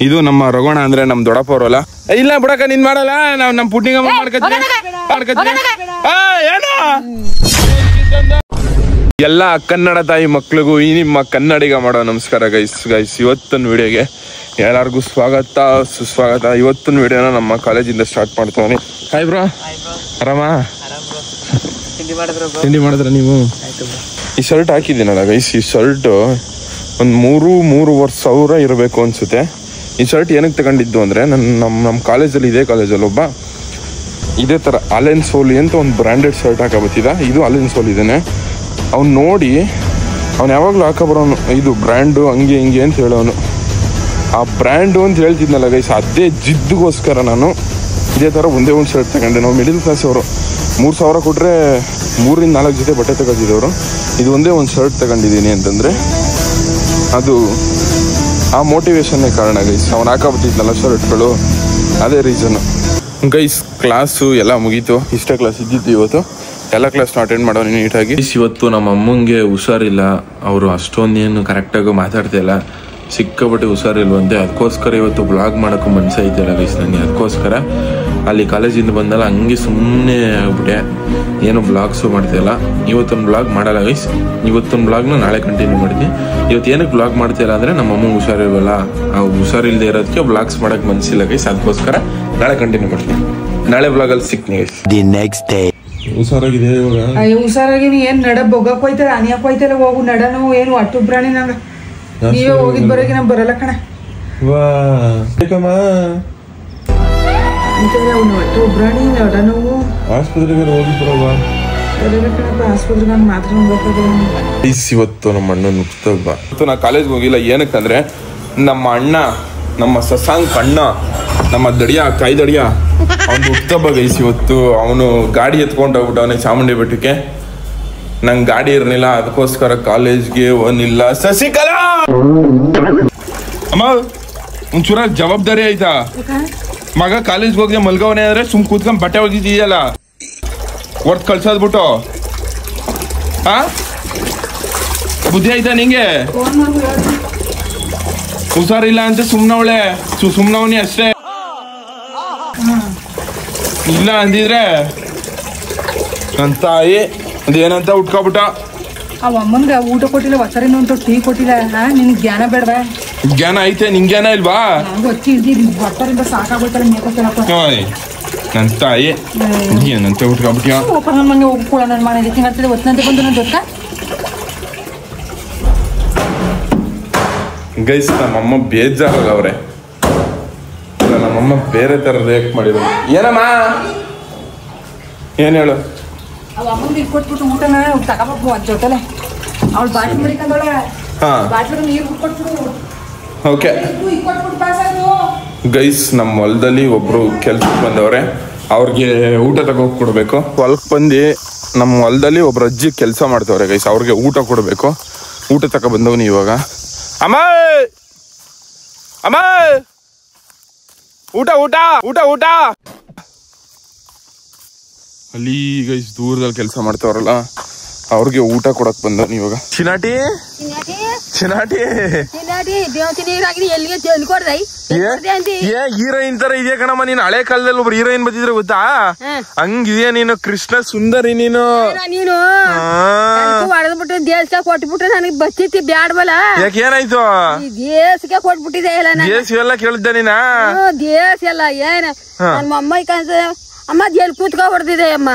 ಇದು ನಮ್ಮ ರಘೋಣ ಅಂದ್ರೆ ನಮ್ ದೊಡ್ಡಪ್ಪ ಅವರಲ್ಲ. ಇಲ್ಲ ಬಿಡಕ ನೀನ್ ಮಾಡಲ್ಲ, ನಾವ್ ನಮ್ ಪುಟ್ಟಿಂಗಮ್ಮ ಮಾಡ್ಕತ್ತೀವಿ. ಏನು ಎಲ್ಲ ಕನ್ನಡ ತಾಯಿ ಮಕ್ಳಿಗೂ ಈ ನಿಮ್ಮ ಕನ್ನಡಿಗ ಮಾಡೋ ನಮಸ್ಕಾರ ಗೈಸ್. ಇವತ್ತಿನ ವಿಡಿಯೋಗೆ ಎಲ್ಲರಿಗೂ ಸ್ವಾಗತ ಸುಸ್ವಾಗತ. ಇವತ್ತಿನ ವಿಡಿಯೋನ ನಮ್ಮ ಕಾಲೇಜಿಂದ ಸ್ಟಾರ್ಟ್ ಮಾಡ್ತಾವೆ. ಹಾಯ್ ಬ್ರೋ, ಆರಾಮ? ತಿಂಡಿ ಮಾಡಿದ್ರ ನೀವು? ಈ ಶರ್ಟ್ ಹಾಕಿದ್ದೀನಲ್ಲ ಗೈಸ್, ಈ ಶರ್ಟ್ ಒಂದು 3-3.5 ಸಾವಿರ ಇರಬೇಕು ಅನ್ಸುತ್ತೆ. ಈ ಶರ್ಟ್ ಏನಕ್ಕೆ ತಗೊಂಡಿದ್ದು ಅಂದರೆ ನಮ್ಮ ಕಾಲೇಜಲ್ಲಿ ಇದೇ ಕಾಲೇಜಲ್ಲಿ ಒಬ್ಬ ಇದೇ ಥರ ಅಲೆನ್ ಸೋಲಿ ಅಂತ ಒಂದು ಬ್ರ್ಯಾಂಡೆಡ್ ಶರ್ಟ್ ಹಾಕಬತ್ತಿದ. ಇದು ಅಲೆನ್ ಸೋಲ್ ಇದ್ದಾನೆ. ಅವ್ನು ನೋಡಿ ಅವ್ನು ಯಾವಾಗಲೂ ಹಾಕಬರೋನು ಇದು ಬ್ರ್ಯಾಂಡು ಹಂಗೆ ಹಿಂಗೆ ಅಂತ ಹೇಳೋನು. ಆ ಬ್ರ್ಯಾಂಡು ಅಂತ ಹೇಳ್ತಿದ್ನಲ್ಲ ಗೈಸ್, ಅದೇ ಜಿದ್ದುಗೋಸ್ಕರ ನಾನು ಇದೇ ಥರ ಒಂದೇ ಒಂದು ಶರ್ಟ್ ತಗೊಂಡೆ. ನಾವು ಮಿಡಿಲ್ ಕ್ಲಾಸ್ ಅವರು 3,000 ಕೊಟ್ಟರೆ 3-4 ಜೊತೆ ಬಟ್ಟೆ ತಗೋತಿದ್ದವರು. ಇದು ಒಂದೇ ಒಂದು ಶರ್ಟ್ ತಗೊಂಡಿದ್ದೀನಿ ಅಂತಂದರೆ ಅದು ಆ ಮೋಟಿವೇಶನ್ನೇ ಕಾರಣ ಗೈಸ್. ಅವ್ನು ಹಾಕಬತ್ತಿದ್ನಲ್ಲ ಶರ್ಟ್ಗಳು, ಅದೇ ರೀಸನ್ನು ಗೈಸ್. ಕ್ಲಾಸು ಎಲ್ಲ ಮುಗೀತು, ಇಷ್ಟೇ ಕ್ಲಾಸ್ ಇದ್ದಿತ್ತು ಇವತ್ತು. ಎಲ್ಲ ಕ್ಲಾಸ್ನ ಅಟೆಂಡ್ ಮಾಡೋನು ನೀಟಾಗಿ. ಇವತ್ತು ನಮ್ಮ ಅಮ್ಮಂಗೆ ಹುಷಾರಿಲ್ಲ, ಅವರು ಅಷ್ಟೊಂದೇನು ಕರೆಕ್ಟಾಗಿ ಮಾತಾಡ್ತಿಲ್ಲ, ಸಿಕ್ಕಾಪಟ್ಟೆ ಹುಷಾರಿಲ್ವಂತೆ. ಅದಕ್ಕೋಸ್ಕರ ಇವತ್ತು ಬ್ಲಾಗ್ ಮಾಡೋಕ್ಕೂ ಮನಸ್ಸು ಐತಿಲ್ಲ ಗೈಸ್ ನನಗೆ. ಅದಕ್ಕೋಸ್ಕರ ಅಲ್ಲಿ ಕಾಲೇಜಿಂದ ಬಂದಲ್ಲ ಹಂಗೆ ಸುಮ್ಮನೆ ಆಗ್ಬಿಟ್ಟೆ, ಏನು ಬ್ಲಾಗ್ಸು ಮಾಡ್ತಿಲ್ಲ. ಇವತ್ತೊಂದು ಬ್ಲಾಗ್ ಮಾಡಲ್ಲ ಗೈಸ್. ಇವತ್ತೊಂದು ಬ್ಲಾಗ್ನ ನಾಳೆ ಕಂಟಿನ್ಯೂ ಮಾಡ್ತೀನಿ. ಇವತ್ತು ಏನಕ್ಕೆ ಬ್ಲಾಗ್ ಮಾಡ್ತಿಲ್ಲ ಅಂದರೆ ನಮ್ಮ ಅಮ್ಮಂಗೆ ಹುಷಾರಿಲ್ವಲ್ಲ, ಆ ಹುಷಾರಿಲ್ಲದೆ ಇರೋದಕ್ಕೆ ಬ್ಲಾಗ್ಸ್ ಮಾಡೋಕ್ಕೆ ಮನಸ್ಸಿಲ್ಲ ಗೈಸ್. ಅದಕ್ಕೋಸ್ಕರ ನಾಳೆ ಕಂಟಿನ್ಯೂ ಮಾಡ್ತೀನಿ. ನಾಳೆ ಬ್ಲಾಗಲ್ಲಿ ಸಿಗ್ತೀನಿ ಗೈಸ್. The next day. ಹುಷಾರಾಗಿದೆ ಇವಾಗ? ಅಯ್ಯೋ ಹುಷಾರಾಗಿನಿ. ಏನ್ ನಡ ಬೊಗಕ್ ಹೋಯ್ತಲ್ಲ, ಅನಿಯಕ್ ಹೋಯ್ತಲ್ಲ, ಹೋಗು ನಡ. ನಾವು ಏನು ಅಟ್ಟು ಪ್ರಾಣಿ ನಂಗ. ನೀವೇ ಹೋಗಿದ್ ಬರೋಗಿ ನಮ್ ಬರಲ್ಲ ಕಣ. ಅವ್ನು ಅಟ್ಟು ಪ್ರಾಣಿ ನಡ. ನಾವು ಆಸ್ಪತ್ರೆಗೆ ಹೋಗಿದ್ರಲ್ವಾ? ಆಸ್ಪತ್ರೆಗೆ ಮಾತ್ರ ಇವತ್ತು ನಮ್ಮ ಅಣ್ಣ ನುಗ್ತಬ್ಬ. ಇವತ್ತು ನಾ ಕಾಲೇಜ್ಗೆ ಹೋಗಿಲ್ಲ. ಏನಕ್ಕಂದ್ರೆ ನಮ್ಮ ಅಣ್ಣ, ನಮ್ಮ ಸಸಾಂಕ್ ಅಣ್ಣ, ನಮ್ಮ ದಡಿಯ ಕಾಯಿ ದಡಿಯ, ಅವ್ನು ಹುಟ್ಟಬ್ಬ ಗೈಸ್ ಇವತ್ತು. ಅವನು ಗಾಡಿ ಎತ್ಕೊಂಡು ಹೋಗ್ಬಿಟ್ಟು ಅವನಿಗೆ ಚಾಮುಂಡಿ ಬೆಟ್ಟಕ್ಕೆ. ನಂಗೆ ಗಾಡಿ ಇರಲಿಲ್ಲ, ಅದಕ್ಕೋಸ್ಕರ ಕಾಲೇಜ್ಗೆ ಹೋಗಿಲ್ಲ. ಶಶಿಕಲಾ ಅಮ್ಮ ಒಂಚೂರ ಜವಾಬ್ದಾರಿ ಆಯ್ತಾ? ಮಗ ಕಾಲೇಜ್ಗೆ ಹೋಗಿ ಮಲ್ಗವನೇ ಅಂದ್ರೆ ಸುಮ್ ಕೂತ್ಕೊಂಡ್ ಬಟ್ಟೆ ಒಗಿದೀಯಲ್ಲ, ಹೊರ್ತ್ ಕಳ್ಸೋದ್ಬಿಟ್ಟು. ಹಾ ಬುದ್ಧಿ ಆಯ್ತಾ ನಿಂಗೆ? ಹುಷಾರಿಲ್ಲ ಅಂತ ಸುಮ್ನವಳೆ, ಸುಮ್ನವನಿ ಅಷ್ಟೇ. ಇಲ್ಲ ಅಂದಿದ್ರೆ ನನ್ನ ತಾಯಿ ಅದೇನಂತ ಉಟ್ಕೊಬಿಟ್ಟ. ಅವ ಅಮ್ಮನ್ಗೆ ಊಟ ಕೊಟ್ಟಿಲ್ಲ, ಹೊಸರಿನ ಒಂದು ಟೀ ಕೊಟ್ಟಿಲ್ಲ. ನಿನ್ ಜ್ಞಾನ ಬೇಡವಾ? ಜ್ಞಾನ ಐತೆ, ನಿಂಗೆ ಜ್ಞಾನ ಇಲ್ವಾ? ಹೊತ್ತರಿಂದ ಸಾಕಾಗೋಯ್ತಲ್ಲ ಮೇಕತ್ತಲ್ಲ. ನನ್ನ ತಾಯಿ ಏನಂತ ಉಟ್ಕೊಬಿಟ್ಟ. ನನ್ನ ಮನೆ ಹೋಗಿ ಕೂಡ ನನ್ನ ಮನೆ ಹೇಳ್ತಿದ್ದೆ ಹೊತ್ತಂತೆ ಬಂದು ನನ್ನ ಗೊತ್ತಾ ಗೈಸ್. ನಮ್ಮಮ್ಮ ಬೇಜಾರಲ್ಲ ಅವ್ರೆ, ನಮ್ಮಮ್ಮ ಬೇರೆ ತರ ರಿಯಾಕ್ಟ್ ಮಾಡಿದ್ರು. ಏನಮ್ಮ ಏನ್ ಹೇಳು? ಅವ ಅಮ್ಮಂಗೆ ಕೊಟ್ಬಿಟ್ಟು ಊಟನ ತಗೋಬೇಕು ಅದ್ ಜೊತೆಲೆ. ಅವಳು ಬಾಟ್ಲಿ ಮಡಿಕೊಂಡವಳೆ, ಬಾಟ್ಲಿಗೆ ನೀರು ಕೊಟ್ಬಿಟ್ಟು. ಓಕೆ ಗೈಸ್, ನಮ್ಮ ಹೊಲದಲ್ಲಿ ಒಬ್ರು ಕೆಲ್ಸಕ್ಕೆ ಬಂದವ್ರೆ, ಅವ್ರಿಗೆ ಊಟ ತಗೋಕ್ ಕೊಡ್ಬೇಕು. ಹೊಲಕ್ಕೆ ಬಂದು ನಮ್ಮ ಹೊಲದಲ್ಲಿ ಒಬ್ರು ಅಜ್ಜಿ ಕೆಲಸ ಮಾಡ್ತವ್ರೆ ಗೈಸ್, ಅವ್ರಿಗೆ ಊಟ ಕೊಡ್ಬೇಕು. ಊಟ ತಗೋ ಬಂದವನಿ ಇವಾಗ. ಅಮ್ಮ ಅಮ್ಮ ಊಟ ಊಟ ಊಟ ಊಟ. ಅಲ್ಲಿ ಗೈಸ್ ದೂರದಲ್ಲಿ ಕೆಲಸ ಮಾಡ್ತಾವ್ರಲ್ಲ, ಅವ್ರಿಗೆ ಊಟ ಕೊಡಕ್ ಬಂದವನಿ ಇವಾಗ. ಚಿನಾಟಿ ಚಿನಾಟಿ ಹೀರೋಯಿನ್ ತರ ಇದೆಯಾ ಕಣಮ್ಮ ನೀನ್. ಹಳೆ ಕಾಲದಲ್ಲಿ ಒಬ್ರು ಹೀರೋಯಿನ್ ಬಂದಿದ್ರೆ ಗೊತ್ತಾ, ಹಂಗಿದ್ಯಾ ನೀನು. ಕೃಷ್ಣ ಸುಂದರಿ ನೀನು. ಹೊಡೆದ್ಬಿಟ್ಟು ದೇಶಕ್ಕೆ ಕೊಟ್ಬಿಟ್ರೆ ನನಗೆ ಬಚ್ಚಿತಿ ಬ್ಯಾಡ್ವಲ್ಲ. ಯಾಕೆ ಏನಾಯ್ತು? ದೇಶಕ್ಕೆ ಕೊಟ್ಬಿಟ್ಟಿದೆ ಎಲ್ಲ. ದೇಶ ಎಲ್ಲ ಕೇಳಿದ್ದೆ ನೀನ? ದೇಶ ಎಲ್ಲ ಏನ ನನ್ನ ಅಮ್ಮ ಕಾಣ್ತದೆ. ಅಮ್ಮ ಜೈಲ್ ಕೂತ್ಕೊ ಹೊಡೆದಿದೆ ಅಮ್ಮ.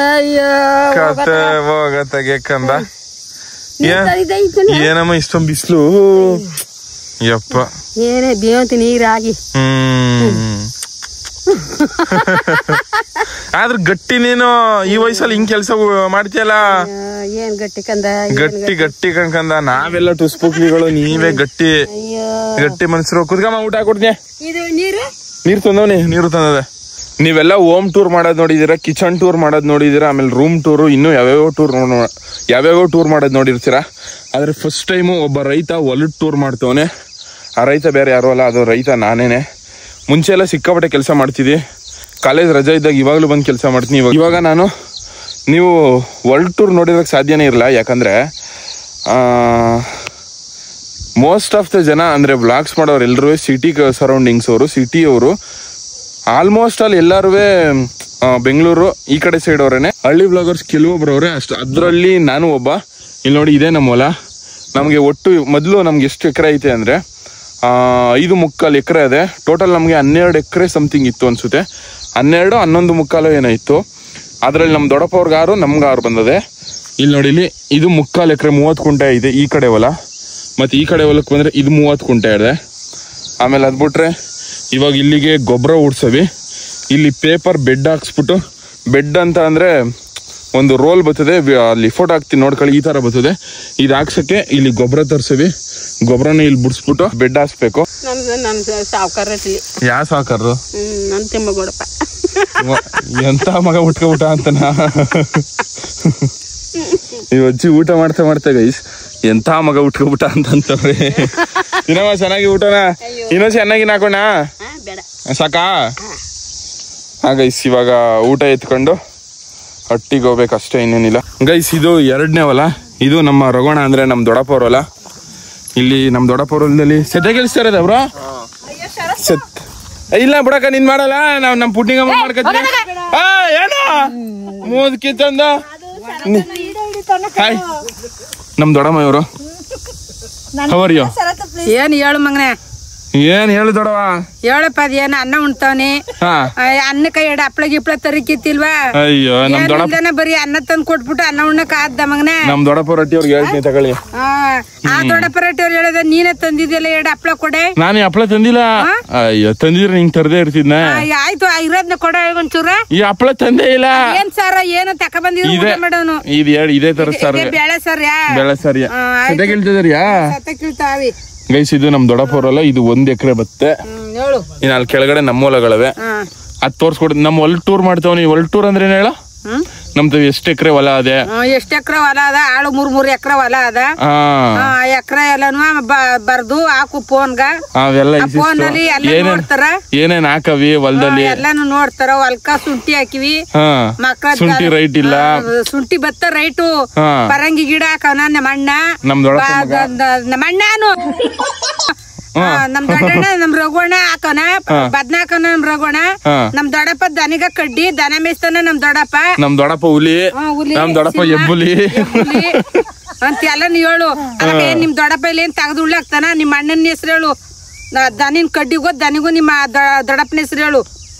ಅಯ್ಯೋ ಹೋಗತ್ತಂದ. ಏನಮ್ಮ ಇಷ್ಟೊಂದು ಬಿಸ್ಲು ಯಪ್ಪ. ಏನೇ ಬೇವಂತಿ ನೀರಾಗಿ. ಆದ್ರ ಗಟ್ಟಿ ನೀನು ಈ ವಯಸ್ಸಲ್ಲಿ ಹಿಂಗ್ ಕೆಲ್ಸ ಮಾಡ್ತೀಯಲ್ಲ. ಏನ್ ಗಟ್ಟಿ ಕಂದ, ಗಟ್ಟಿ ಕಣ್ಕಂದ. ನಾವೆಲ್ಲ ಟುಸ್ಪುಕ್ಲಿಗಳು, ನೀವೇ ಗಟ್ಟಿ ಗಟ್ಟಿ ಮನ್ಸರು. ಕುದ್ಗಮ್ಮ ಊಟ ಕೊಡ್ತೀನಿ. ನೀರು ತಂದವನಿ, ನೀರು ತಂದದ. ನೀವೆಲ್ಲ ಹೋಮ್ ಟೂರ್ ಮಾಡೋದ್ ನೋಡಿದೀರಾ, ಕಿಚನ್ ಟೂರ್ ಮಾಡೋದ್ ನೋಡಿದೀರಾ, ಆಮೇಲೆ ರೂಮ್ ಟೂರು, ಇನ್ನೂ ಯಾವ್ಯಾವ ಟೂರ್ ಮಾಡೋದ್ ನೋಡಿರ್ತೀರಾ. ಆದ್ರೆ ಫಸ್ಟ್ ಟೈಮು ಒಬ್ಬ ರೈತ ಹೊಲದ ಟೂರ್ ಮಾಡ್ತವನೆ. ಆ ರೈತ ಬೇರೆ ಯಾರು ಅಲ್ಲ, ಅದು ರೈತ ನಾನೇನೆ. ಮುಂಚೆ ಎಲ್ಲ ಸಿಕ್ಕಾಪಟ್ಟೆ ಕೆಲಸ ಮಾಡ್ತಿದ್ವಿ, ಕಾಲೇಜ್ ರಜೆ ಇದ್ದಾಗ. ಇವಾಗಲೂ ಬಂದು ಕೆಲಸ ಮಾಡ್ತೀನಿ. ಇವಾಗ ನಾನು ನೀವು ವರ್ಲ್ಡ್ ಟೂರ್ ನೋಡಿರೋಕ್ಕೆ ಸಾಧ್ಯನೇ ಇರಲ್ಲ, ಯಾಕಂದರೆ ಮೋಸ್ಟ್ ಆಫ್ ದ ಜನ ಅಂದ್ರೆ ಬ್ಲಾಗ್ಸ್ ಮಾಡೋರು ಎಲ್ಲರೂ ಸಿಟಿ ಸರೌಂಡಿಂಗ್ಸ್ ಅವರು, ಸಿಟಿಯವರು ಆಲ್ಮೋಸ್ಟ್ ಆಲ್ ಎಲ್ಲರೂ ಬೆಂಗಳೂರು ಈ ಕಡೆ ಸೈಡ್ ಅವರೇನೆ. ಹಳ್ಳಿ ಬ್ಲಾಗರ್ಸ್ ಕೆಲವೊಬ್ರು ಅವ್ರೆ ಅಷ್ಟು, ಅದರಲ್ಲಿ ನಾನು ಒಬ್ಬ. ಇಲ್ಲಿ ನೋಡಿ ಇದೆ ನಮ್ಮ ಹೊಲ. ನಮಗೆ ಒಟ್ಟು ಮೊದಲು ನಮ್ಗೆ ಎಷ್ಟು ಎಕರೆ ಐತೆ ಅಂದ್ರೆ 5.25 ಎಕರೆ ಇದೆ. ಟೋಟಲ್ ನಮಗೆ 12 ಎಕರೆ ಸಮಥಿಂಗ್ ಇತ್ತು ಅನ್ಸುತ್ತೆ. 11.5 ಏನಾಯ್ತು. ಅದ್ರಲ್ಲಿ ನಮ್ಮ ದೊಡ್ಡಪ್ಪ ಅವ್ರಿಗೆ 6 ನಮ್ಗೆ 6 ಬಂದದೆ. ಇಲ್ಲಿ ನೋಡಿ, ಇಲ್ಲಿ ಇದು 3/4 ಎಕರೆ 30 ಕುಂಟೆ ಇದೆ ಈ ಕಡೆ ಹೊಲ. ಮತ್ತೆ ಈ ಕಡೆ ಹೊಲಕ್ಕೆ ಬಂದ್ರೆ ಇದು 30 ಕುಂಟೆ ಇದೆ. ಆಮೇಲೆ ಅದ್ಬಿಟ್ರೆ ಇವಾಗ ಇಲ್ಲಿಗೆ ಗೊಬ್ಬರ ಉಡ್ಸವಿ. ಇಲ್ಲಿ ಪೇಪರ್ ಬೆಡ್ ಹಾಕ್ಸ್ಬಿಟ್ಟು, ಬೆಡ್ ಅಂತ ಅಂದ್ರೆ ಒಂದು ರೋಲ್ ಬರ್ತದೆ, ಅಲ್ಲಿ ಫೋಟೋ ಹಾಕ್ತೀನಿ ನೋಡ್ಕೊಳ್ಳಿ, ಈ ತರ ಬರ್ತದೆ. ಇದು ಹಾಕ್ಸಕ್ಕೆ ಇಲ್ಲಿ ಗೊಬ್ಬರ ತರ್ಸವಿ. ಗೊಬ್ಬರನ ಇಲ್ಲಿ ಬಿಡಿಸ್ಬಿಟ್ಟು ಬೆಡ್ ಹಾಕ್ಸ್ಬೇಕು. ಯಾವ ಸಾವುಕಾರರು? ಎಂತ ಮಗ ಉಟ್ಕೊಬಿಟ್ಟ ಅಂತನ. ಈ ಅಜ್ಜಿ ಊಟ ಮಾಡ್ತಾ ಗೈಸ್ ಎಂತ ಮಗ ಉಟ್ಕೊಬಿಟ್ಟ ಅಂತವ್ರೆ. ಇನ್ನವ ಚೆನ್ನಾಗಿ ಊಟನ ಇನ್ನೂ ಚೆನ್ನಾಗಿ ಹಾಕೋಣ ಸಾಕಾ? ಗೈಸ್ ಇವಾಗ ಊಟ ಎತ್ಕೊಂಡು ಹಟ್ಟಿಗೆ ಹೋಗ್ಬೇಕಷ್ಟೇ, ಇನ್ನೇನಿಲ್ಲ ಗೈಸ್. ಇದು 2ನೇ ಹೊಲ. ಇದು ನಮ್ಮ ರಗೋಣ ಅಂದ್ರೆ ನಮ್ ದೊಡ್ಡಪ್ಪ ಅವ್ರ ಹೊಲ. ಇಲ್ಲಿ ನಮ್ ದೊಡ್ಡಪ್ಪ ಅವ್ರ ಹೊಲದಲ್ಲಿ ಸೆತ್ತೆ ಕೆಲ್ಸ್ತಾ ಇರೋದ ಬ್ರೋ? ಇಲ್ಲ ಬಿಡಕ, ನಿನ್ ಮಾಡಲ್ಲ, ನಾವ್ ನಮ್ ಪುಟ್ಟಿಂಗಮ್ಮ ಮಾಡ್ಕೊತೀವಿ. ಏನು ಮೂದ್ಕಿತ್ತಂದ ಹಾಯ್ ನಮ್ ದೊಡ್ಡಮ್ಮ ಇವರು. ಹವರ್ಯೋ ಏನ್ ಹೇಳು ಮಗನೆ, ಏನ್ ಹೇಳು ದೊಡವ? ಹೇಳಪ್ಪ, ಅದೇನ ಅನ್ನ ಉಣ್ತಾವನಿ, ಅನ್ನಕ್ಕ 2 ಹಪ್ಳ ಗಿಪ್ಳ ತರಕಿತ್ತಿಲ್ವಾ? ಅಯ್ಯೋ ನಮ್ ದೊಡ್ಡಪ್ಪ ಬರೀ ಅನ್ನ ತಂದ್ ಕೊಟ್ಬಿಟ್ಟು ಅನ್ನ ಉಣ್ಣಕ್ ಆದ್ದ ಮಗನೆ. ನಮ್ ದೊಡ್ಡಪ್ಪ ರೊಟ್ಟಿ ಅವ್ರಿಗೆ ಹೇಳ್ತೀನಿ ತಗೊಳ್ಳಿ. ಆ ದೊಡ್ಡಪ್ಪ ರೊಟ್ಟಿ ಅವ್ರು ಹೇಳದ ನೀನೇ ತಂದಿದ್ಯಲ್ಲ 2 ಹಪ್ಳ ಕೊಡೆ. ನಾನು ಹಪ್ಳ ತಂದಿಲ್ಲ. ಅಯ್ಯೋ ತಂದಿದ್ರೆ ನಿಂಗ್ ತರದೇ ಇರ್ತಿದ್ನ. ಆಯ್ತು ಇರೋದ್ನ ಕೊಡ ಒಂಚೂರ. ಈ ಹಪ್ಳ ತಂದೇ ಇಲ್ಲ. ಏನ್ ಸಾರ ಏನು ತಕ ಬಂದಿದ್ರು ಮಾಡೋನು. ಇದೇ ತರ ಸಾರ್, ಬೇಳೆ ಸಾರ್ಯಾ? ಬೇಳೆ ಸಾರ್ಯಾ ಸತೆ ಕೇಳ್ತಿದಾರ್ಯಾ? ಸತೆ ಕೇಳ್ತಾವಿ ಗೈಸ್. ಇದು ನಮ್ ದೊಡ್ಡಪ್ಪ ಅವರಲ್ಲ. ಇದು 1 ಎಕರೆ ಬತ್ತೆ. ಇನ್ ಅಲ್ಲಿ ಕೆಳಗಡೆ ನಮ್ಮ ಹೊಲಗಳವೆ. ಅದ್ ತೋರ್ಸ್ಕೊಡ್. ನಮ್ ಹೊಲ ಟೂರ್ ಮಾಡ್ತಾವ. ಹೊಲ ಟೂರ್ ಅಂದ್ರೆ ಏನ್ ಹೇಳ? ನಮ್ದು ಎಷ್ಟು ಎಕರೆ ಹೊಲ ಅದೇ? ಎಷ್ಟು ಎಕರೆ ಹೊಲ ಅದ? ಆಳು 3 ಎಕರೆ ಹೊಲ ಅದ. ಎಕರೆ ಎಲ್ಲಾನು ಬರ್ದು ಹಾಕು ಫೋನ್ಗ. ಅವೆಲ್ಲ ಫೋನ್ ಅಲ್ಲಿ ಎಲ್ಲ ನೋಡ್ತಾರ. ಏನೇನ್ ಹಾಕವಿ ಹೊಲದಲ್ಲಿ ಎಲ್ಲಾನು ನೋಡ್ತಾರ. ಹೊಲ್ಕ ಶುಂಠಿ ಹಾಕಿವಿ. ಮಕ್ಳ ಶುಂಠಿ ರೈಟ್ ಇಲ್ಲ. ಶುಂಠಿ ಭತ್ತ ರೈಟು. ಪರಂಗಿ ಗಿಡ ಹಾಕವನ ನಮ್ಮಣ್ಣ. ನಮ್ಮಣ್ಣನು ನಮ್ ದೊಡ್ಡಣ್ಣ ನಮ್ ರಘುವಣ್ಣ ಹಾಕೋಣ. ಬದ್ನ ಹಾಕೋಣ ನಮ್ ರಘುವಣ್ಣ. ನಮ್ ದೊಡ್ಡಪ್ಪ ದನಿಗ ಕಡ್ಡಿ ದನ ಮೇಯ್ತಾನ ನಮ್ ದೊಡ್ಡಪ್ಪ. ನಮ್ ದೊಡ್ಡಪ್ಪ ಹುಲಿ. ನಮ್ ದೊಡ್ಡಪ್ಪ ಎಬ್ಬುಲಿ ಅಂತ ಎಲ್ಲ ನೀ ಹೇಳು. ನಿಮ್ ದೊಡ್ಡಪ್ಪ ಇಲ್ಲಿ ಏನ್ ತೆಗೆದು ಉಳ್ಳಾಕ್ತಾನ? ನಿಮ್ ಅಣ್ಣನ ಹೆಸರು ಹೇಳು. ದನಿನ್ ಕಡ್ಡಿಗೋ ದನಿಗೂ ನಿಮ್ಮ ದೊಡ್ಡಪ್ಪನ ಹೆಸರು ಹೇಳು.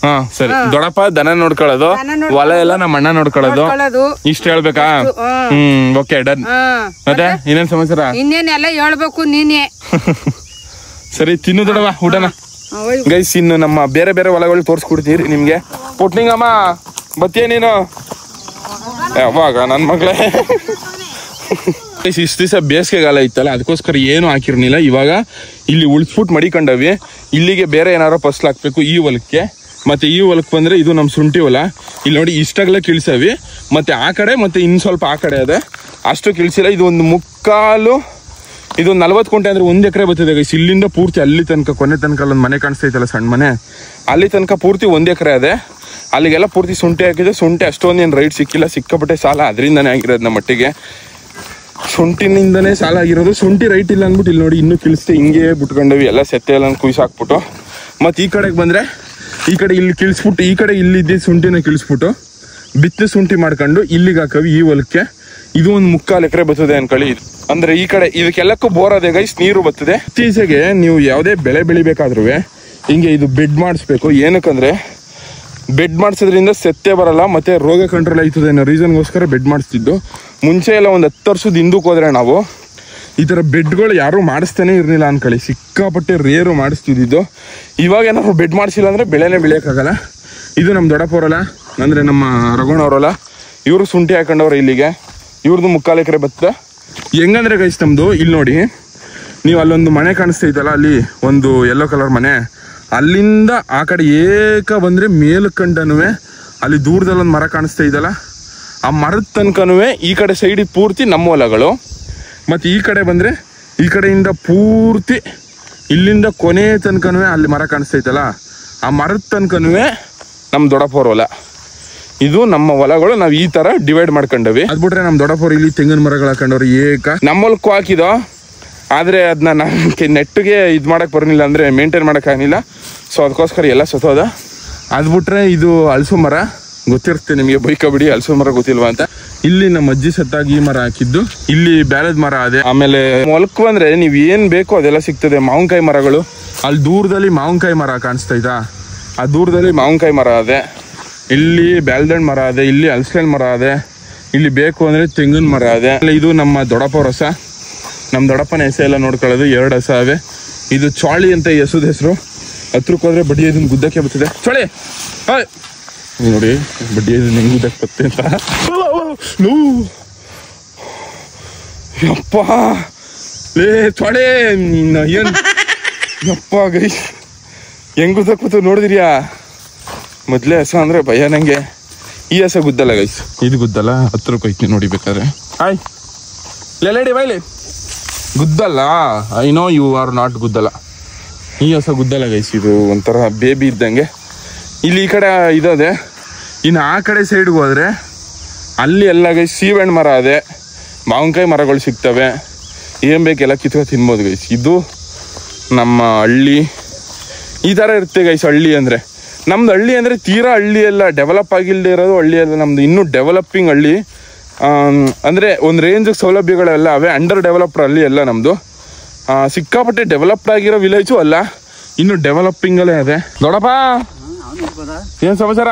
ಸರಿ. ದೊಡ್ಡಪ್ಪ ದನ ನೋಡ್ಕೊಳ್ಳೋದು, ಹೊಲ ಎಲ್ಲ ನಮ್ಮ ಅಣ್ಣ ನೋಡ್ಕೊಳ್ಳೋದು. ಇಷ್ಟ ಹೇಳ್ಬೇಕಾ? Okay done. ಮತ್ತೆ ಇನ್ನೇನ್ ಸಮಾಚಾರ? ಇನ್ನೇನೆಲ್ಲ ಹೇಳ್ಬೇಕು ನೀನೇ. ಸರಿ ತಿನ್ನು ದೊಡವ ಊಟನ. ಗೈಸ್ ಇನ್ನು ನಮ್ಮ ಬೇರೆ ಬೇರೆ ಹೊಲಗಳು ತೋರ್ಸ್ಕೊಡ್ತೀರಿ ನಿಮ್ಗೆ. ಪುಟ್ನಿಂಗಮ್ಮ ಬತ್ತೀಯ ನೀನು? ಯಾವಾಗ ನನ್ ಮಗಳೇ. ಇಷ್ಟು ದಿವಸ ಬೇಸಿಗೆಗಾಲ ಇತ್ತಲ್ಲ, ಅದಕ್ಕೋಸ್ಕರ ಏನು ಹಾಕಿರ್ನಿಲ್ಲ. ಇವಾಗ ಇಲ್ಲಿ ಉಳಿಸ್ಬಿಟ್ಟು ಮಡಿಕೊಂಡವಿ. ಇಲ್ಲಿಗೆ ಬೇರೆ ಏನಾರು ಫಸಲು ಹಾಕ್ಬೇಕು ಈ ಹೊಲಕ್ಕೆ. ಮತ್ತೆ ಈ ಹೊಲಕ್ಕೆ ಬಂದ್ರೆ ಇದು ನಮ್ ಶುಂಠಿ ಹೊಲ. ಇಲ್ಲಿ ನೋಡಿ ಇಷ್ಟಾಗಲೇ ಕಿಳ್ಸವಿ. ಮತ್ತೆ ಆ ಕಡೆ ಮತ್ತೆ ಇನ್ ಸ್ವಲ್ಪ ಆ ಕಡೆ ಅದೇ, ಅಷ್ಟು ಕಿಳ್ಸಿಲ್ಲ. ಇದು ಒಂದು 3/4, ಇದು 40 ಕುಂಟೆ ಅಂದ್ರೆ 1 ಎಕರೆ ಬರ್ತದೆ ಗೈಸ್. ಇಲ್ಲಿಂದ ಪೂರ್ತಿ ಅಲ್ಲಿ ತನಕ, ಕೊನೆ ತನಕ ಒಂದು ಮನೆ ಕಾಣಿಸ್ತೈತಲ್ಲ ಸಣ್ಣ ಮನೆ, ಅಲ್ಲಿ ತನಕ ಪೂರ್ತಿ 1 ಎಕರೆ ಅದೇ. ಅಲ್ಲಿಗೆಲ್ಲ ಪೂರ್ತಿ ಶುಂಠಿ ಹಾಕಿದೆ. ಶುಂಠಿ ಅಷ್ಟೊಂದೇನು ರೈಟ್ ಸಿಕ್ಕಿಲ್ಲ, ಸಿಕ್ಕಾಪಟ್ಟೆ ಸಾಲ ಅದರಿಂದನೇ ಆಗಿರೋದು ನಮ್ಮ ಮಟ್ಟಿಗೆ. ಶುಂಠಿನಿಂದನೇ ಸಾಲ ಆಗಿರೋದು. ಶುಂಠಿ ರೈಟ್ ಇಲ್ಲ ಅಂದ್ಬಿಟ್ಟು ಇಲ್ಲಿ ನೋಡಿ ಇನ್ನೂ ಕಿಳಿಸ್ತೆ ಹಿಂಗೆ ಬಿಟ್ಕೊಂಡವಿ. ಎಲ್ಲ ಸೆತ್ತೆ ಎಲ್ಲ ಕುಯ್ಸಾಕ್ಬಿಟ್ಟು. ಮತ್ತು ಈ ಕಡೆಗೆ ಬಂದರೆ ಈ ಕಡೆ ಇಲ್ಲಿ ಕಿಳಿಸ್ಬಿಟ್ಟು, ಈ ಕಡೆ ಇಲ್ಲಿದ್ದ ಶುಂಠಿನ ಕಿಳಿಸ್ಬಿಟ್ಟು ಬಿತ್ತು ಶುಂಠಿ ಮಾಡ್ಕೊಂಡು ಇಲ್ಲಿಗೆ ಹಾಕವಿ ಈ ಹೊಲಕ್ಕೆ. ಇದು ಒಂದು 3/4 ಎಕರೆ ಬರ್ತದೆ ಅನ್ಕೊಳ್ಳಿ. ಅಂದ್ರೆ ಈ ಕಡೆ ಇದಕ್ಕೆಲ್ಲಕ್ಕೂ ಬೋರ್ ಅದೇ ಗೈಸ್, ನೀರು ಬರ್ತದೆ. ಇತ್ತೀಚೆಗೆ ನೀವು ಯಾವುದೇ ಬೆಳೆ ಬೆಳಿಬೇಕಾದ್ರೂ ಹಿಂಗೆ ಇದು ಬೆಡ್ ಮಾಡಿಸ್ಬೇಕು. ಏನಕ್ಕಂದ್ರೆ ಬೆಡ್ ಮಾಡಿಸೋದ್ರಿಂದ ಸೆತ್ತೆ ಬರಲ್ಲ, ಮತ್ತೆ ರೋಗ ಕಂಟ್ರೋಲ್ ಆಯ್ತದೆ ಅನ್ನೋ ರೀಸನ್ಗೋಸ್ಕರ ಬೆಡ್ ಮಾಡಿಸ್ತಿದ್ದು. ಮುಂಚೆ ಎಲ್ಲ ಒಂದು 10 ವರ್ಷದ ಹಿಂದಕ್ಕೆ ಹೋದ್ರೆ ನಾವು ಈ ಥರ ಬೆಡ್ಗಳು ಯಾರೂ ಮಾಡಿಸ್ತಾನೆ ಇರಲಿಲ್ಲ ಅನ್ಕೊಳ್ಳಿ. ಸಿಕ್ಕಾಪಟ್ಟೆ ರೇರು ಮಾಡಿಸ್ತಿದ್ದು. ಇವಾಗ ಏನಾದ್ರು ಬೆಡ್ ಮಾಡಿಸಿಲ್ಲ ಅಂದರೆ ಬೆಳೆನೇ ಬೆಳೆಯೋಕ್ಕಾಗಲ್ಲ. ಇದು ನಮ್ಮ ದೊಡ್ಡಪ್ಪವರಲ್ಲ, ಅಂದರೆ ನಮ್ಮ ರಘುಣವರಲ್ಲ. ಇವರು ಶುಂಠಿ ಹಾಕೊಂಡವ್ರೆ ಇಲ್ಲಿಗೆ. ಇವ್ರದ್ದು 3/4 ಎಕರೆ ಬರ್ತದೆ. ಹೆಂಗಂದ್ರೆ ಗೈಸ್ ನಮ್ಮದು ಇಲ್ಲಿ ನೋಡಿ, ನೀವು ಅಲ್ಲೊಂದು ಮನೆ ಕಾಣಿಸ್ತೈತಲ್ಲ, ಅಲ್ಲಿ ಒಂದು ಯೆಲ್ಲೋ ಕಲರ್ ಮನೆ, ಅಲ್ಲಿಂದ ಆ ಕಡೆ ಏಕ ಬಂದರೆ ಮೇಲ್ಕಂಡನೂ ಅಲ್ಲಿ ದೂರದಲ್ಲೊಂದು ಮರ ಕಾಣಿಸ್ತೈತಲ್ಲ, ಆ ಮರದ ತನಕನೂ ಈ ಕಡೆ ಸೈಡಿಗೆ ಪೂರ್ತಿ ನಮ್ಮ ಹೊಲಗಳು. ಮತ್ತು ಈ ಕಡೆ ಬಂದರೆ ಈ ಕಡೆಯಿಂದ ಪೂರ್ತಿ ಇಲ್ಲಿಂದ ಕೊನೆ ತನಕನೂ ಅಲ್ಲಿ ಮರ ಕಾಣಿಸ್ತೈತಲ್ಲ, ಆ ಮರದ ತನಕನೂ ನಮ್ಮ ದೊಡ್ಡಪ್ಪವ್ರ ಹೊಲ. ಇದು ನಮ್ಮ ಹೊಲಗಳು. ನಾವು ಈ ತರ ಡಿವೈಡ್ ಮಾಡ್ಕೊಂಡವಿ. ಅದ್ಬಿಟ್ರೆ ನಮ್ಮ ದೊಡ್ಡಪ್ಪವ್ರು ಇಲ್ಲಿ ತೆಂಗಿನ ಮರಗಳು ಹಾಕೊಂಡವ್ರು ಏಕ. ನಮ್ಮ ಹೊಲಕ್ಕೂ ಹಾಕಿದೋ ಆದರೆ ಅದನ್ನ ನಮಗೆ ನೆಟ್ಟಿಗೆ ಇದು ಮಾಡೋಕ್ಕೆ ಬರಲಿಲ್ಲ, ಅಂದರೆ ಮೇಂಟೈನ್ ಮಾಡೋಕ್ಕಾಗಲಿಲ್ಲ. ಸೊ ಅದಕ್ಕೋಸ್ಕರ ಎಲ್ಲ ಸತ್ತೋದ. ಅದು ಬಿಟ್ರೆ ಇದು ಹಲಸು ಮರ ಗೊತ್ತಿರುತ್ತೆ ನಿಮಗೆ, ಬೈಕಬಿಡಿ ಹಲಸು ಮರ ಗೊತ್ತಿಲ್ವಾ ಅಂತ. ಇಲ್ಲಿ ನಮ್ಮ ಅಜ್ಜಿ ಸತ್ತಾಗಿ ಈ ಮರ ಹಾಕಿದ್ದು. ಇಲ್ಲಿ ಬ್ಯಾಲದ ಮರ ಅದೇ. ಆಮೇಲೆ ಹೊಲಕ್ಕೆ ಬಂದರೆ ನೀವು ಏನು ಬೇಕೋ ಅದೆಲ್ಲ ಸಿಗ್ತದೆ. ಮಾವಿನಕಾಯಿ ಮರಗಳು, ಅಲ್ಲಿ ದೂರದಲ್ಲಿ ಮಾವಿನಕಾಯಿ ಮರ ಕಾಣಿಸ್ತೈತಾ, ಆ ದೂರದಲ್ಲಿ ಮಾವಿನಕಾಯಿ ಮರ ಅದೇ. ಇಲ್ಲಿ ಬ್ಯಾಲ್ದಣ್ಣು ಮರ ಅದೇ, ಇಲ್ಲಿ ಹಲಸಿನ ಮರ ಅದೇ, ಇಲ್ಲಿ ಬೇಕು ಅಂದರೆ ತೆಂಗಿನ ಮರ ಅದೇ. ಇದು ನಮ್ಮ ದೊಡ್ಡಪ್ಪ ಹೊಸ, ನಮ್ಮ ದೊಡ್ಡಪ್ಪನ ಹೆಸೆ ಎಲ್ಲ ನೋಡ್ಕೊಳ್ಳೋದು. 2 ಹಸ ಅವೆ. ಇದು ಚಾಳಿ ಅಂತ ಈ ಹಸುದ ಹೆಸರು. ಹತ್ರಕ್ಕೆ ಹೋದ್ರೆ ಬಡ್ಡಿ ಇದನ್ನ ಗುದ್ದಕ್ಕೆ ಬರ್ತದೆ. ಚೊಳೆ ನೋಡಿ, ಬಡ್ಡಿ ಇದನ್ನ ಹೆಂಗ್ ಗುದ್ದಕ್ಕೆ ಬರುತ್ತೆ ಅಂತ. ಯಪ್ಪ ಲೇ ಚೊಳೆ ಏನ್ ಯಪ್ಪ ಗೈ ಹೆಂಗ್ ಗುದ್ದಕ್ಕೆ ಬರ್ತದೆ ನೋಡಿದಿರಿಯಾ? ಮೊದ್ಲೇ ಹಸ ಅಂದ್ರೆ ಭಯ ನಂಗೆ. ಈ ಹಸ ಗುದ್ದಲ್ಲ ಗೈಸ್, ಇದು ಗುದ್ದಲ್ಲ. ಹತ್ರಕ್ಕೆ ಹೋಯ್ತೀನಿ ನೋಡಿ ಬೇಕಾದ್ರೆ. ಹಾಯ್ ಲೇಡಿ ಬೈಲಿ ಗುದ್ದಲ್ಲ. I know you are not ಗುದ್ದಲ್ಲ. ಈ ಹಸ ಗುದ್ದಲ್ಲ ಗೈಸ್, ಇದು ಒಂಥರ ಬೇಬಿ ಇದ್ದಂಗೆ. ಇಲ್ಲಿ ಈ ಕಡೆ ಇದಾದೆ. ಇನ್ನು ಆ ಕಡೆ ಸೈಡ್ಗೆ ಹೋದರೆ ಅಲ್ಲಿ ಎಲ್ಲ ಗೈಸ್ ಸೀಬೆಹಣ್ಣು ಮರ ಅದೇ, ಮಾವಿನಕಾಯಿ ಮರಗಳು ಸಿಗ್ತವೆ. ಏನು ಬೇಕೆಲ್ಲ ಕಿತ್ಕೊಂಡು ತಿನ್ಬೋದು ಗೈಸ್. ಇದು ನಮ್ಮ ಹಳ್ಳಿ. ಈ ಥರ ಇರುತ್ತೆ ಗೈಸ್ ಹಳ್ಳಿ ಅಂದರೆ. ನಮ್ದು ಹಳ್ಳಿ ಅಂದರೆ ತೀರಾ ಹಳ್ಳಿ ಎಲ್ಲ ಡೆವಲಪ್ ಆಗಿಲ್ಲದೆ ಇರೋದು ಹಳ್ಳಿ ಅಲ್ಲ ನಮ್ಮದು. ಇನ್ನೂ ಡೆವಲಪಿಂಗ್ ಹಳ್ಳಿ ಅಂದರೆ ಒಂದು ರೇಂಜಿಗೆ ಸೌಲಭ್ಯಗಳೆಲ್ಲ ಅವೇ. ಅಂಡರ್ ಡೆವಲಪ್ಡ್ ಹಳ್ಳಿ ಎಲ್ಲ ನಮ್ಮದು. ಸಿಕ್ಕಾಪಟ್ಟೆ ಡೆವಲಪ್ಡ್ ಆಗಿರೋ ವಿಲೇಜು ಅಲ್ಲ, ಇನ್ನು ಡೆವಲಪಿಂಗಲ್ಲೇ ಅದೇ. ದೊಡ್ಡಪ್ಪ ಏನ್ ಸಮಾಚಾರ?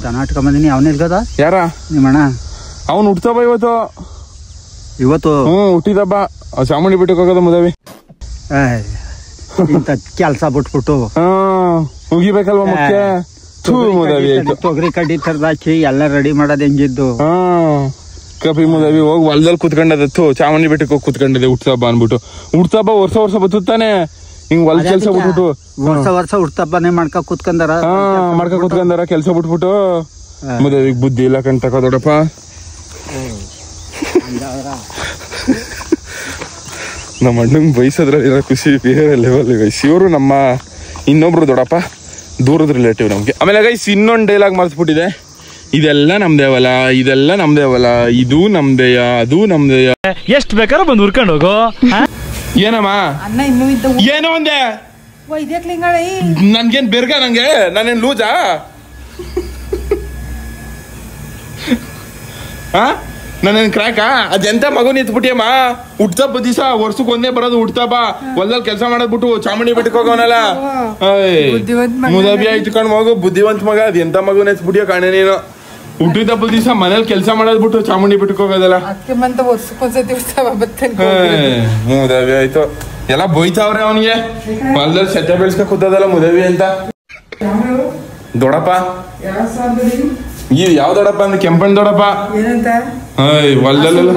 ದನ ಇಟ್ಕೊಂಬಂದಿನಿ. ಅವನಿಲ್ಗದ ಯಾರ ನಿಮ್ಮಣ್ಣ? ಅವ್ನು ಹುಟ್ಟದಬ್ಬ ಇವತ್ತು. ಹುಟ್ಟಿದಬ್ಬ. ಚಾಮುಂಡಿ ಬೆಟ್ಟಕ್ಕೆ ಹೋಗೋದು ಮುದವಿ. ಇಂತ ಕೆಲ್ಸ ಬಿಟ್ಬಿಟ್ಟು ಮುಗಿಬೇಕಲ್ವ ಮುಖ್ಯ. ತೊಗರಿ ಕಡ್ಡಿ ತರದಾಕಿ ಎಲ್ಲ ರೆಡಿ ಮಾಡೋದ್ ಹೆಂಗಿದ್ದು. ಕಪಿ ಮುದವಿ ಹೋಗಿ ಹೊಲದಲ್ಲಿ ಕುತ್ಕೊಂಡದತ್ತು. ಚಾಮುಂಡಿ ಬೆಟ್ಟಕ್ಕೆ ಹೋಗಿ ಕುತ್ಕೊಂಡದೆ ಹುಟ್ಟದಬ್ಬ ಅನ್ಬಿಟ್ಟು. ಹುಟ್ಟದಬ್ಬ ವರ್ಷ ಬತ್ತುತ್ತಾನೆ ಹಿಂಗ್ ಹೊಲ ಕೆಲ್ಸ ಬಿಟ್ಬಿಟ್ಟು. ವರ್ಷ ಹುಟ್ಟಬ್ಬನೇ ಮಾಡ್ಕೊ ಕುತ್ಕೊಂಡಾರ ಕೆಲ್ಸ ಬಿಟ್ಬಿಟ್ಟು. ಮುದವಿಗ್ ಬುದ್ಧಿ ಇಲ್ಲ ಕಣ್ತಕ ದೊಡ್ಡಪ್ಪ. ನಮ್ಮ ಅಣ್ಣಂಗ್ ಬಯಸೋದ್ರಲ್ಲಿರೋ ಖುಷಿ ಬೇರೆ ಲೆವೆಲ್ ಗೈಸ್. ಇವರು ನಮ್ಮ ಇನ್ನೊಬ್ರು ದೊಡ್ಡಪ್ಪ, ದೂರದ ರಿಲೇಟಿವ್ ನಮ್ಗೆ. ಆಮೇಲೆ ಗೈಸ್ ಇನ್ನೊಂದು ಡೈಲಾಗ್ ಮರ್ತ್ಬಿಟ್ಟಿದೆ. ಇದೆಲ್ಲ ನಮ್ದೇ ಹೊಲ, ಇದೆಲ್ಲ ನಮ್ದೇ ಹೊಲ, ಇದು ನಮ್ದೇಯ, ಅದು ನಮ್ದೇಯ. ಎಷ್ಟ್ ಬೇಕಾದ್ರೂ ಬಂದು ಹುರ್ಕೊಂಡು ಹೋಗೋ. ಏನಮ್ಮ ಅನ್ನ ಇನ್ನೂ ಇದ್ದ ಏನೋ ಒಂದೇ ವೈದ್ಯಕ್ಲಿಂಗಳ ನನ್ಗೇನ್ ಬೆರ್ಗ, ನಂಗೆ ನಾನೇನ್ ಲೂಜಾ? ನಾನೇನ್ ಕ್ರ್ಯಾಕಾ? ಅದೆಂತ ಮಗು ನಿಂತ್ಬಿಟ್ಟಿಯಮ್ಮ. ಹುಟ್ಟಬ್ಬ ದಿವಸ ವರ್ಷಕ್ಕೆ ಒಂದೇ ಬರೋದು ಹುಟ್ಟಬ್ಬ. ಹೊಲದಲ್ಲಿ ಕೆಲಸ ಮಾಡೋದ್ಬಿಟ್ಟು ಚಾಮುಂಡಿ ಬೆಟ್ಟಕ್ಕೆ ಹೋಗೋನಲ್ಲ. ಮುದಬಿ ಆಯ್ತು ಕಣ್ ಮಗು, ಬುದ್ಧಿವಂತ ಮಗ. ಅದ್ ಎಂತ ಮಗು ನೆತ್ಬಿಟ್ಟಿಯೋ ಕಾಣೆ ನೀನು. ಹುಟ್ಟಿದಬ್ಬ ದಿವಸ ಮನೇಲಿ ಕೆಲಸ ಮಾಡೋದ್ಬಿಟ್ಟು ಚಾಮುಂಡಿ ಬೆಟ್ಟಕ್ಕೆ ಹೋಗೋದಲ್ಲ. ಮುದವಿ ಆಯ್ತು. ಎಲ್ಲ ಬೊಯ್ತಾವ್ರೆ ಅವನಿಗೆ. ಹೊಲದಲ್ಲಿ ಸತ್ಯ ಬೆಳೆಸ್ಕ ಕೂತದಲ್ಲ ಮುದವಿ ಅಂತ. ದೊಡ್ಡಪ್ಪ ಈ ಯಾವ ದೊಡ್ಡಪ್ಪ ಅಂದ್ರೆ ಕೆಂಪಣ್ಣ ದೊಡ್ಡಪ್ಪ. ಹೊಲದಲ್ಲೆಲ್ಲ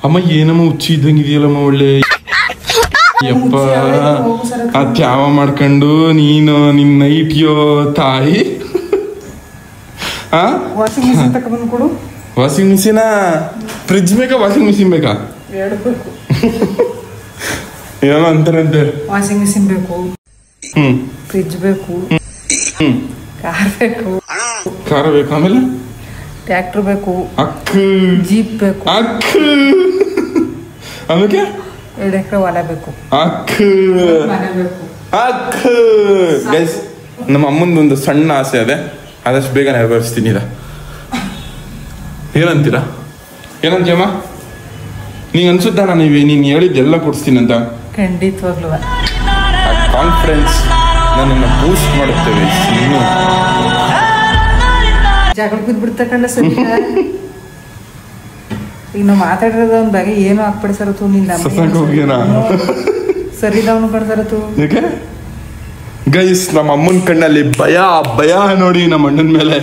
ಅಮ್ಮ ಏನಮ್ಮ ಹುಚ್ಚಿ ಇದ್ದಂಗಿದೆಯಲ್ಲಮ್ಮ ಒಳ್ಳೆ. ಯಪ್ಪ ಅತ್ಯಾವ ಮಾಡ್ಕೊಂಡು ನೀನು ನಿನ್ನ ನೈಟ್ಯೋ ತಾಯಿ. ವಾಷಿಂಗ್ ಮಿಷಿನ? ಫ್ರಿಜ್ ಬೇಕಾ ವಾಷಿಂಗ್ ಮಿಷಿನ್ ಬೇಕಾ? ಏನೋ ಅಂತಾರಂತೆ. ವಾಷಿಂಗ್ ಮಿಷಿನ್ ಬೇಕು, ಫ್ರಿಜ್ ಬೇಕು, ಕಾರ್ ಬೇಕು. ಕಾರ್ ಬೇಕು, ಆಮೇಲೆ ಟ್ರ್ಯಾಕ್ಟರ್ ಬೇಕು, ಅಕ್ಕ ಜೀಪ್ ಬೇಕು, ಅಕ್ಕ ಆಮೇಲೆ 2 ಎಕರೆ ಹೊಲ ಬೇಕು, ಅಕ್ಕ ಮನೆ ಬೇಕು. ಅಕ್ಕ ಗೈಸ್ ನಮ್ಮ ಅಮ್ಮಂದೊಂದು ಸಣ್ಣ ಆಸೆ ಅದೇ, ಆದಷ್ಟು ಬೇಗ ನೆರವೇರಿಸ್ತೀನಿ. ಇದ ಏನಂತೀರಾ? ಏನಂತೀಯಮ್ಮ? ನೀಂಗೆ ಅನ್ಸುತ್ತಾ ನಾನು ನೀನು ಹೇಳಿದ್ದೆಲ್ಲ ಕೊಡಿಸ್ತೀನಿ ಅಂತ? ಖಂಡಿತವಾಗ್ಲೂ ಕಾನ್ಫಿಡೆನ್ಸ್ ನನ್ನನ್ನು ಬೂಸ್ಟ್ ಮಾಡುತ್ತೇವೆ. ಇನ್ನು ಜಗಳ ಬಿದ್ಬಿಡ್ತಕ್ಕಂಡ ಸರಿ. ಈಗ ನಾವು ಮಾತಾಡಿರೋದು ಒಂದ್ ಬಗ್ಗೆ ಏನು ಹಾಕ್ಬಿಡಿ ಸರತು. ನಿಂದ ಸರಿದವನು ಕಡ್ಸರತು. ಗೈಸ್ ನಮ್ಮ ಅಮ್ಮನ ಕಣ್ಣಲ್ಲಿ ಭಯ ಭಯ ನೋಡಿ ನಮ್ಮ ಅಣ್ಣನ ಮೇಲೆ.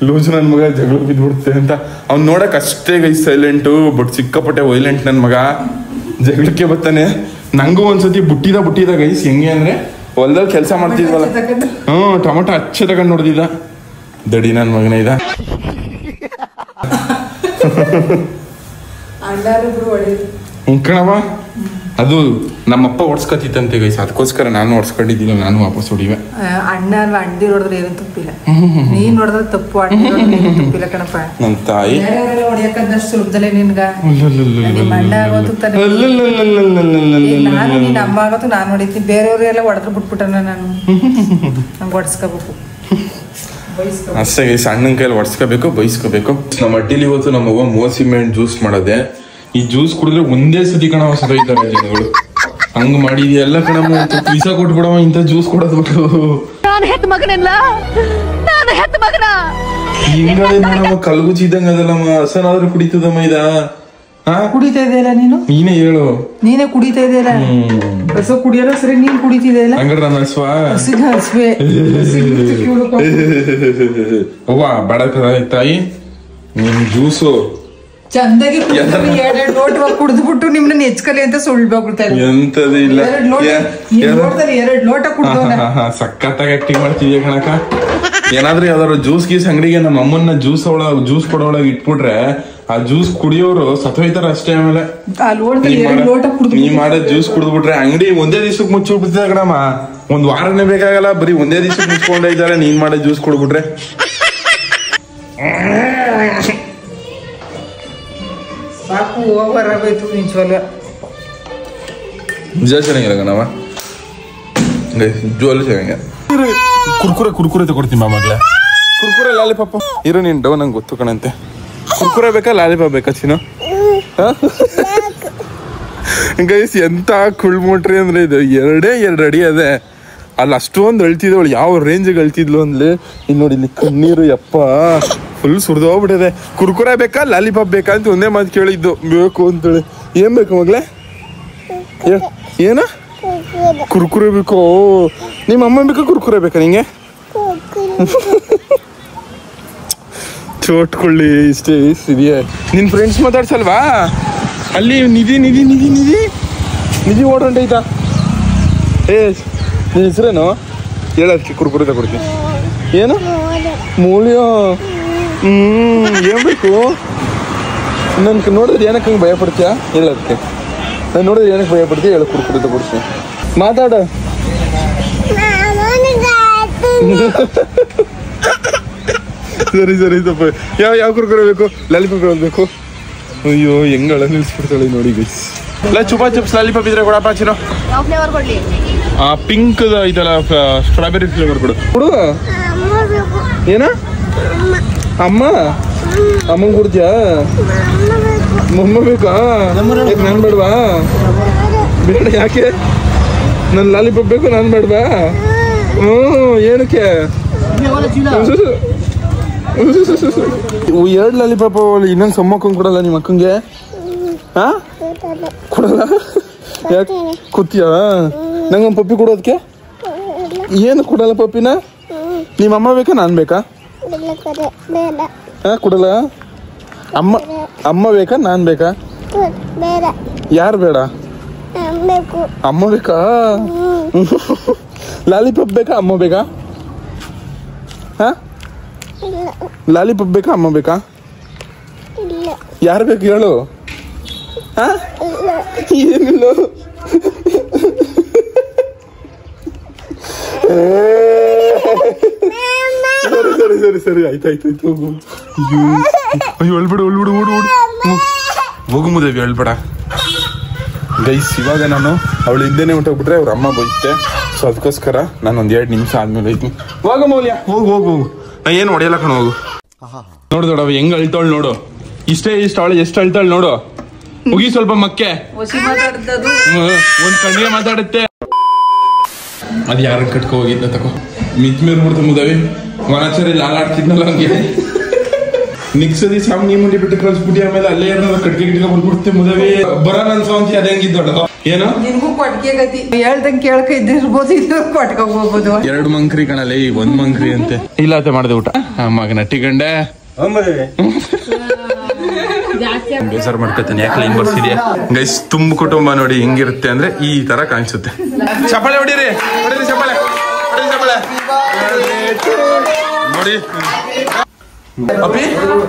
ಲೂಜು ನನ್ನ ಮಗ ಜಗಳ ಬಿದ್ಬಿಡ್ತೆ ಅಂತ. ಅವ್ನು ನೋಡಕ್ ಅಷ್ಟೇ ಗೈಸ್ ಸೈಲೆಂಟು, ಬಟ್ ಸಿಕ್ಕಾಪಟ್ಟೆ ವೈಲೆಂಟ್ ನನ್ನ ಮಗ. ಜಗಳಕ್ಕೆ ಬರ್ತಾನೆ. ನಂಗೂ ಒಂದ್ಸತಿ ಬುಟ್ಟಿದ ಗೈಸ್. ಹೆಂಗೆ ಅಂದ್ರೆ ಹೊಲದಲ್ಲಿ ಕೆಲಸ ಮಾಡ್ತಿದ್ವಲ್ಲ, ಟೊಮೊಟೊ ಅಚ್ಚೆ ತಗೊಂಡು ನೋಡ್ದಿದ್ದ. ದಡಿ ನನ್ನ ಮಗನ ಇದ. ಕಣವ ಅದು ನಮ್ಮಪ್ಪ ಓಡಿಸ್ಕೊತಿತ್ತಂತೆ ಗೈಸ್, ಅದಕ್ಕೋಸ್ಕರ ನಾನು ಓಡಿಸ್ಕೊಂಡಿದ್ದಿಲ್ಲ, ನಾನು ವಾಪಸ್ ಹೊಡಿವೆ. ಅಣ್ಣ ಅಲ್ವಾ, ಅಣ್ದಿ ನೋಡಿದ್ರೆ ಏನು ತಪ್ಪಿಲ್ಲ, ನೀನ್ ನೋಡಿದ್ರೆ ತಪ್ಪು, ಅಣ್ಣ ತಪ್ಪಿಲ್ಲ ಕಣಪ್ಪ. ನನ್ನ ತಾಯಿ ಹೊಡಿಯಕ್ಕದಷ್ಟು ಸುಲಭದಲ್ಲೇ ನಿನ್ಗ ನಿಮ್ಮ ಅಣ್ಣ ಆಗೋದು ತಾನೆ. ನಾನು ನೀನ್ ಅಮ್ಮ ಆಗೋದು ನಾನು ಹೊಡಿತೀನಿ, ಬೇರೆಯವ್ರೆಲ್ಲ ಹೊಡೆದ್ರೆ ಬಿಟ್ಬಿಟ್ಟನ ನಾನು, ಹಂಗೆ ಹೊಡ್ಸ್ಕೋಬೇಕು. ಅಷ್ಟೇ ಗೈಸ್, ಅಣ್ಣನ ಕೈಯಲ್ಲಿ ಹೊಡ್ಸ್ಕೋಬೇಕು, ಬೈಸ್ಕೋಬೇಕು. ನಮ್ಮ ಅಡ್ಡಿಲಿ ಇವತ್ತು ನಮ್ಮವ್ವ ಮೋಸಿಮೆಂಟ್ ಜ್ಯೂಸ್ ಮಾಡೋದೆ. ಈ ಜ್ಯೂಸ್ ಕುಡಿದ್ರೆ ಒಂದೇ ಸತಿ ಕಣವ ಸದೈತಾರೆ ಜನಗಳು. ಹಂಗ ಮಾಡಿದ್ಯಲ್ಲ ಕಣಮ್ಮ, ಪೀಸಾ ಕೊಟ್ಬಿಡವ, ಇಂಥ ಜ್ಯೂಸ್ ಕೊಡೋದು ಬಿಟ್ಟು. ನಾನು ಹೆತ್ತ ಮಗನಲ್ಲ, ನಾನು ಹೆತ್ತ ಮಗನ. ಹಿಂಗಡೆ ನೋಡಮ್ಮ, ಕಲ್ಗುಚಿ ಇದ್ದಂಗ ಅದಲ್ಲಮ್ಮ, ಹಸನಾದ್ರೂ ಕುಡಿತದಮ್ಮ ಇದ. ಕುಡಿತಾ ಇದೆಯಲ್ಲ ನೀನು, ನೀನೇ ಹೇಳು. ನೀನೇ ಕುಡಿತಾ ಇದೆಯಲ್ಲ, ಹೊಸ ಕುಡಿಯಲ್ಲ ಸರಿ, ನೀನ್ ಕುಡಿತಿದೆಯಲ್ಲ. ಹಂಗಾರೆ ನಾನು ಹಸ್ವಾ ಹಸ್ವೆ ಅವ್ವ ಬಡ ತಾಯಿ, ನಿಮ್ ಜ್ಯೂಸು ಚಂದಾಗಿ ಎರಡೆರಡು ಲೋಟ ಕುಡಿದ್ಬಿಟ್ಟು ನಿಮ್ನ ನೆಚ್ಕಲಿ ಅಂತ ಸುಳ್ಳ್ಬೋಗ್ಬಿಡ್ತಾ ಇಲ್ಲ. ಎಂತದಿಲ್ಲ, ಎರಡು ಲೋಟ ಕುಡ್ದೋನ. ಸಖತ್ತಾಗಿ ಆಕ್ಟಿಂಗ್ ಮಾಡ್ತಿದ್ಯಾ ಕಣಕ. ಏನಾದ್ರೂ ಯಾವ್ದಾದ್ರು ಜ್ಯೂಸ್ ಗೀಸ್ ಅಂಗಡಿಗೆ ನಮ್ಮ ಅಮ್ಮನ್ನ ಜ್ಯೂಸ್ ಕೊಡೋಳಗೆ ಇಟ್ಬಿಟ್ರೆ ಆ ಜ್ಯೂಸ್ ಕುಡಿಯೋರು ಸತ್ತೋಯ್ತಾರ ಅಷ್ಟೇ. ಆಮೇಲೆ ನೀ ಮಾಡೋ ಜ್ಯೂಸ್ ಕುಡಿದ್ಬಿಟ್ರೆ ಅಂಗಡಿ ಒಂದೇ ದಿವ್ಸಕ್ಕೆ ಮುಚ್ಚಿಬಿಡ್ತಿದ್ದ ಕಣಮ್ಮ, ಒಂದ್ ವಾರನೇ ಬೇಕಾಗಲ್ಲ, ಬರೀ ಒಂದೇ ದಿವ್ಸಕ್ಕೆ ಮುಚ್ಕೊಂಡೇ ಇದ್ದಾರೆ ನೀನ್ ಮಾಡೋ ಜ್ಯೂಸ್ ಕುಡ್ಬಿಟ್ರೆ. ಸಾಕು ಹೋಗೋಯ್ತು ನಿಜವಲ್ಲ. ನಿಜ ಚೆನ್ನಾಗಿಲ್ಲ ಕಣವ, ನಿಜವಲ್ಲೂ ಚೆನ್ನಾಗಿಲ್ಲ. ಕುರ್ಕುರೆ ತಗೊಡ್ತೀನಿ ಮಾಮಗ್ಲೆ, ಕುರ್ಕುರೆ ಲಾಲಿಪಾಪ ಇರೋ ನೀನ್ ಡೌನ್ ನಂಗೆ ಗೊತ್ತು ಕಣಂತೆ. ಕುರ್ಕುರೆ ಬೇಕಾ ಲಾಲಿಪಾಪ್ ಬೇಕಾ ಚಿನ್ನು? ಗೈಸ್ ಎಂತ ಕುಳ್ಮೋಟ್ರಿ ಅಂದ್ರೆ ಇದು, ಎರಡೇ ಎರಡು ಅಡಿ ಅದೇ, ಅಲ್ಲಿ ಅಷ್ಟೊಂದು ಅಳ್ತಿದ್ದವಳು, ಯಾವ ರೇಂಜಿಗೆ ಅಳ್ತಿದ್ಲು ಅಂದ್ಲಿ. ಇಲ್ಲಿ ನೋಡಿ, ಇಲ್ಲಿ ಕಣ್ಣೀರು ಯಪ್ಪ ಫುಲ್ ಸುರಿದೋಗ್ಬಿಟ್ಟಿದೆ. ಕುರ್ಕುರೆ ಬೇಕಾ ಲಾಲಿಪಾಪ್ ಬೇಕಾ ಅಂತ ಒಂದೇ ಮಾತು ಕೇಳಿದ್ದು, ಬೇಕು ಅಂತೇಳಿ. ಏನ್ ಬೇಕು ಮಗ್ಲೆ? ಏನ ಕುರ್ಕುರೆ ಬೇಕು? ನಿಮ್ಮ ಅಮ್ಮ ಬೇಕಾ ಕುರ್ಕುರೆ ಬೇಕಾ ನಿಂಗೆ? ಚೋಟ್ಕೊಳ್ಳಿ ಇಷ್ಟೇ ಇದೆಯಾ. ನಿನ್ ಫ್ರೆಂಡ್ಸ್ ಮಾತಾಡ್ಸಲ್ವಾ ಅಲ್ಲಿ? ನಿಧಿ ಓಡೋಂಟೈತಾ? ನಿನ್ ಹೆಸರೇನು ಹೇಳೋದಕ್ಕೆ ಕುರ್ಕುರೆ ತಗೊಡ್ತೀನಿ. ಏನು ಮೂಲ್ಯ? ಏನ್ ಬೇಕು? ನನ್ ನೋಡಿದ್ರೆ ಏನಕ್ಕೆ ಹಂಗೆ ಭಯ ಪಡ್ತೀಯಾ? ಹೇಳೋದಕ್ಕೆ ನಾನು ನೋಡಿದ್ರೆ ಏನಕ್ಕೆ ಭಯ ಪಡ್ತೀಯ? ಹೇಳ, ಕುರ್ಕುರೆ ತಗೊಡ್ತೀನಿ. ಮಾತಾಡ. ಸರಿ ತಪ್ಪ. ಯಾವ ಕುರ್ಕುರೆ ಬೇಕು? ಲಾಲಿಪಾಪ್ ಬೇಕು? ಅಯ್ಯೋ ಹೆಂಗಳ ನಿಲ್ಸ್ಬಿಡ್ತಾಳೆ ನೋಡಿ ಗೈಸ್. ಚುಪಾ ಚಿಪ್ಸ್ ಲಾಲಿಪಾಪ್ ಇದ್ರೆ ಕೊಡಪ್ಪ ಚಿರೋ. ಪಿಂಕ್ ಇದಲ್ಲ, ಸ್ಟ್ರಾಬೆರಿ ಫ್ಲೇವರ್ ಕೊಡು. ಏನ ಅಮ್ಮಂಗೆ ಕೊಡ್ತೀಯಾ? ಮಮ್ಮ ಬೇಕಾ? ನಾನು ಬೇಡವಾ? ಬೇಡ ಯಾಕೆ? ನನ್ ಲಾಲಿಪಾಪ್ ಬೇಕು, ನಾನು ಬೇಡವಾ? ಏನಕ್ಕೆ? ಎರಡು ಲಾಲಿಪಾಪ ಇನ್ನೊಂದು ಸಮ್ಮಕ್ಕಂಗೆ ಕೊಡಲ್ಲ ನಿಮ್ಮ ಅಕ್ಕಂಗೆ? ಕೊಡಲ್ಲ? ಯಾಕೆ ಕೂತಿಯಾ? ನಂಗೊಂದು ಪಪ್ಪಿ ಕೊಡೋದಕ್ಕೆ? ಏನು ಕೊಡಲ್ಲ ಪಪ್ಪಿನ? ನಿಮ್ಮ ಅಮ್ಮ ಬೇಕಾ ನಾನು ಬೇಕಾ? ಕೊಡಲ್ಲ? ಅಮ್ಮ ಬೇಕಾ ನಾನು ಬೇಕಾ? ಯಾರು ಬೇಡ? ಅಮ್ಮ ಬೇಕಾ? ಲಾಲಿಪಾಪ್ ಬೇಕಾ ಅಮ್ಮ ಬೇಕಾ? ಲಾಲಿಪಾಪ್ ಬೇಕಾ ಅಮ್ಮ ಬೇಕಾ? ಯಾರು ಬೇಕು ಹೇಳು? ಏನಿಲ್ಲ. ಸರಿ ಆಯ್ತಾಯ್ತು ಹೋಗು. ಅಯ್ಯೋ ಹೇಳ್ಬಿಡು ಹೋಗು ಮುದೇವಿ, ಹೇಳ್ಬೇಡ. ಗೈಸ್ ಇವಾಗ ನಾನು ಅವಳು ಹಿಂದೆನೆ ಹೊಂಟೋಗ್ಬಿಟ್ರೆ ಅವ್ರ ಅಮ್ಮ ಬೈತೆ, ಸೊ ಅದಕ್ಕೋಸ್ಕರ ನಾನು ಒಂದ್ 2 ನಿಮಿಷ ಆದ್ಮೇಲೆ ಹೋಯ್ತೀನಿ. ಹೋಗ ಮೌಲ್ಯ, ಹೋಗು. ನಾ ಏನು ಹೊಡೆಯಲ್ಲ ಕಣ, ಹೋಗು. ನೋಡು ದೊಡ್ಡವ ಹೆಂಗ್ ಅಳ್ತಾಳು ನೋಡು, ಇಷ್ಟ ಅವಳು ಎಷ್ಟು ಅಳ್ತಾಳು ನೋಡು. ಮುಗಿ ಸ್ವಲ್ಪ ಮಕ್ಕೆ, ಒಂದ್ ಕಣ್ಣಿಗೆ ಮಾತಾಡುತ್ತೆ. ಅದ್ ಯಾರ ಕಟ್ಕೊ ಹೋಗಿದ್ನ ತಕೋ, ಮಿತ್ಮೇರ್ ಬಿಡ್ತ ಮುದವಿ. ಒಣಚರಿ ಲಾಲಾಡ್ತಿದ್ನಲ್ಲ ಹಂಗೆ ನಿಕ್ಸದಿ ಸಾಮ್ನಿ ಮುಂಡಿ ಬಿಟ್ಟು ಕಳ್ಸ್ಬಿಟ್ಟಿ. ಆಮೇಲೆ ಅಲ್ಲೇ ಏನಾದ್ರು ಕಟ್ಗೆ ಬಂದ್ಬಿಡ್ತೆ ಮುದವಿ. ಬರ ನನ್ ಸ್ವಂತಿ ಅದ ಹೆಂಗಿದ್ದೋಳು ಏನೋ. ನಿನ್ಗೂ ಕೊಟ್ಗೆ ಗತಿ ಹೇಳ್ದಂಗೆ ಕೇಳಕ ಇದ್ದಿರ್ಬೋದು, ಇದು ಕೊಟ್ಕ ಹೋಗ್ಬೋದು. 2 ಮಂಕ್ರಿ ಕಣಲ್ಲ, ಈ 1 ಮಂಕ್ರಿ ಅಂತೆ. ಇಲ್ಲತ್ತೆ ಮಾಡ್ದೆ ಊಟ ಮಗನ ಅಟ್ಟಿಗಂಡೆ ಬೇಜಾರು ಮಾಡ್ಕೊತಾನೆ. ಯಾಕೆ ಲೈನ್ ಬರ್ಸಿದ್ಯಾ ಗೈಸ್? ತುಂಬ ಕುಟುಂಬ ನೋಡಿ ಹೆಂಗಿರುತ್ತೆ ಅಂದ್ರೆ ಈ ತರ ಕಾಣಿಸುತ್ತೆ. ಚಪ್ಪಾಳೆ ಹೊಡೀರಿ, ಚಪ್ಪಾಳೆ ನೋಡಿ. ಅಪ್ಪಿ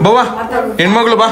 ಬವ್ವ ಹೆಣ್ಮಗಳು ಬಾ.